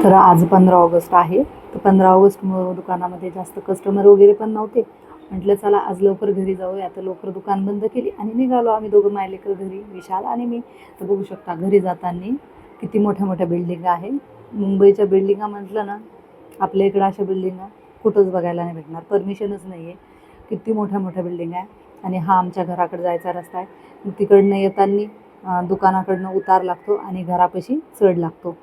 तर आज 15 ऑगस्ट आहे. तर 15 ऑगस्टमुळं दुकानामध्ये जास्त कस्टमर वगैरे पण नव्हते. म्हटलं चला आज लवकर घरी जाऊया. तर लवकर दुकान बंद केली आणि निघालो आम्ही दोघं मायलेकर घरी, विशाल आणि मी. तर बघू शकता घरी जाताना किती मोठ्या मोठ्या बिल्डिंगा आहे. मुंबईच्या बिल्डिंगा म्हटलं ना, आपल्या इकडं अशा बिल्डिंगा कुठंच बघायला नाही भेटणार, परमिशनच नाही आहे. किती मोठ्या मोठ्या बिल्डिंग आहे. आणि हा आमच्या घराकडे जायचा रस्ता आहे. तिकडनं येताना दुकानाकडनं उतार लागतो आणि घरापाशी चढ लागतो.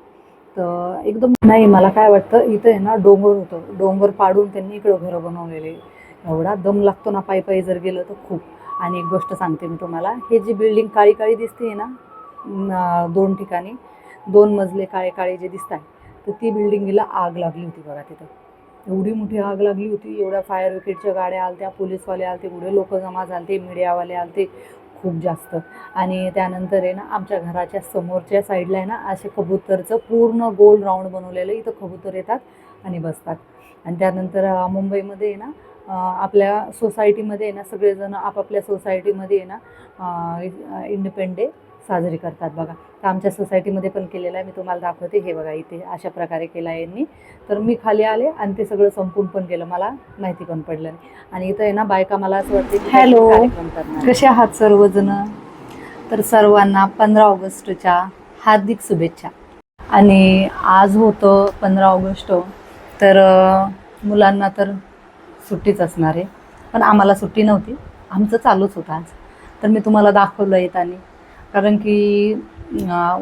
तर एकदम नाही, मला काय वाटतं इथं आहे ना डोंगर होतं, डोंगर पाडून त्यांनी इकडं घरं बनवलेले. एवढा दम लागतो ना पायी पायी जर गेलं तर खूप. आणि एक गोष्ट सांगते मी तुम्हाला, हे जी बिल्डिंग काळी काळी दिसते ना, 2 ठिकाणी 2 मजले काळे काळे जे दिसत आहे, तर ती बिल्डिंगला आग लागली होती बघा तिथं. एवढी मोठी आग लागली होती, एवढ्या फायर ब्रिगेडच्या गाड्या आलत्या, पोलीसवाले आलते, एवढे लोक जमा झालते, मीडियावाले आलते खूप जास्त. आणि त्यानंतर आहे ना आमच्या घराच्या समोरच्या साईडला आहे ना असे कबूतरचं पूर्ण गोल राऊंड बनवलेलं, इथं कबूतर येतात आणि बसतात. आणि त्यानंतर मुंबईमध्ये आहे ना आपल्या सोसायटीमध्ये आहे ना सगळेजण आपापल्या सोसायटीमध्ये आहे ना इंडिपेंडन्स डे साजरी करतात बघा. तर आमच्या सोसायटीमध्ये पण केलेलं आहे, मी तुम्हाला दाखवते. हे बघा इथे अशा प्रकारे केला आहे यांनी. तर मी खाली आले आणि ते सगळं संपून पण गेलं, मला माहिती पण पडलं नाही. आणि इथं आहे ना बायका, मला असं वाटते की हॅलो कार्यक्रम करणार. कसे आहात सर्वजण? तर सर्वांना 15 ऑगस्टच्या हार्दिक शुभेच्छा. आणि आज होतं 15 ऑगस्ट. तर मुलांना तर सुट्टीच असणार आहे, पण आम्हाला सुट्टी नव्हती, आमचं चालूच होतं आज. तर मी तुम्हाला दाखवलं येताना, कारण की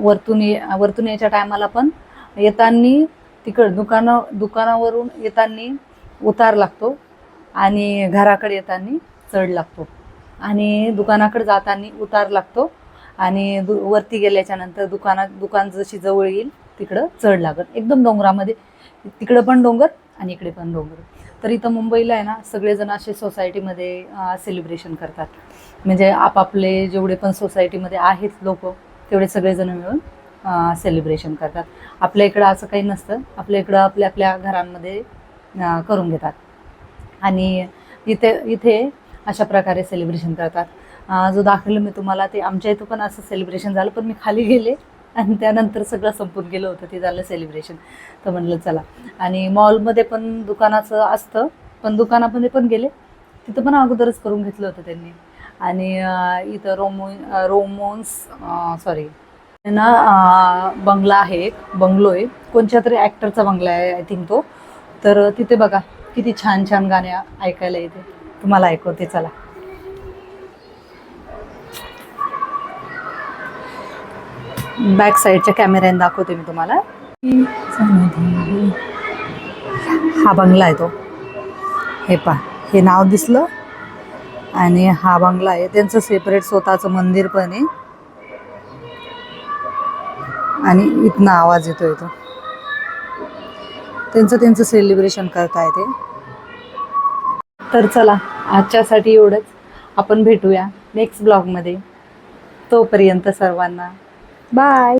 वरतून यायच्या टायमाला पण येताना तिकडं दुकानावरून येताना उतार लागतो आणि घराकडे येताना चढ लागतो. आणि दुकानाकडे जाताना उतार लागतो आणि वरती गेल्याच्या नंतर दुकान जशी जवळ येईल तिकडं चढ लागत. एकदम डोंगरामध्ये, तिकडं पण डोंगर आणि इकडे पण डोंगर. तर इथं मुंबईला आहे ना सगळेजण असे सोसायटीमध्ये सेलिब्रेशन करतात. म्हणजे आपापले जेवढे पण सोसायटीमध्ये आहेत लोक, तेवढे सगळेजण मिळून सेलिब्रेशन करतात. आपल्या इकडं असं काही नसतं, आपल्या इकडं आपल्या आपल्या घरांमध्ये करून घेतात. आणि इथे अशा प्रकारे सेलिब्रेशन करतात. जो दाखवलं मी तुम्हाला ते आमच्या इथं पण असं सेलिब्रेशन झालं, पण मी खाली गेले आणि त्यानंतर सगळं संपून गेलं होतं, ते झालं सेलिब्रेशन. तर म्हणलं चला. आणि मॉलमध्ये पण दुकानाचं असतं, पण दुकानामध्ये पण गेले, तिथं पण अगोदरच करून घेतलं होतं त्यांनी. आणि इथं ना बंगला आहे, एक बंगलो आहे, कोणत्या तरी ॲक्टरचा बंगला आहे आय थिंक तो. तर तिथे बघा किती छान छान गाणे ऐकायला येते. तुम्हाला ऐकवते चला. बॅक साईडच्या कॅमेऱ्याने दाखवते मी तुम्हाला. हा बंगला आहे तो, हे पहा, हे नाव दिसलं. आणि हा बंगला आहे, त्यांचं सेपरेट स्वतःचं मंदिर पण आहे. आणि इथनं आवाज येतो, त्यांचं सेलिब्रेशन करताय ते. तर चला आजच्यासाठी एवढंच. आपण भेटूया नेक्स्ट ब्लॉगमध्ये. तोपर्यंत सर्वांना बाय.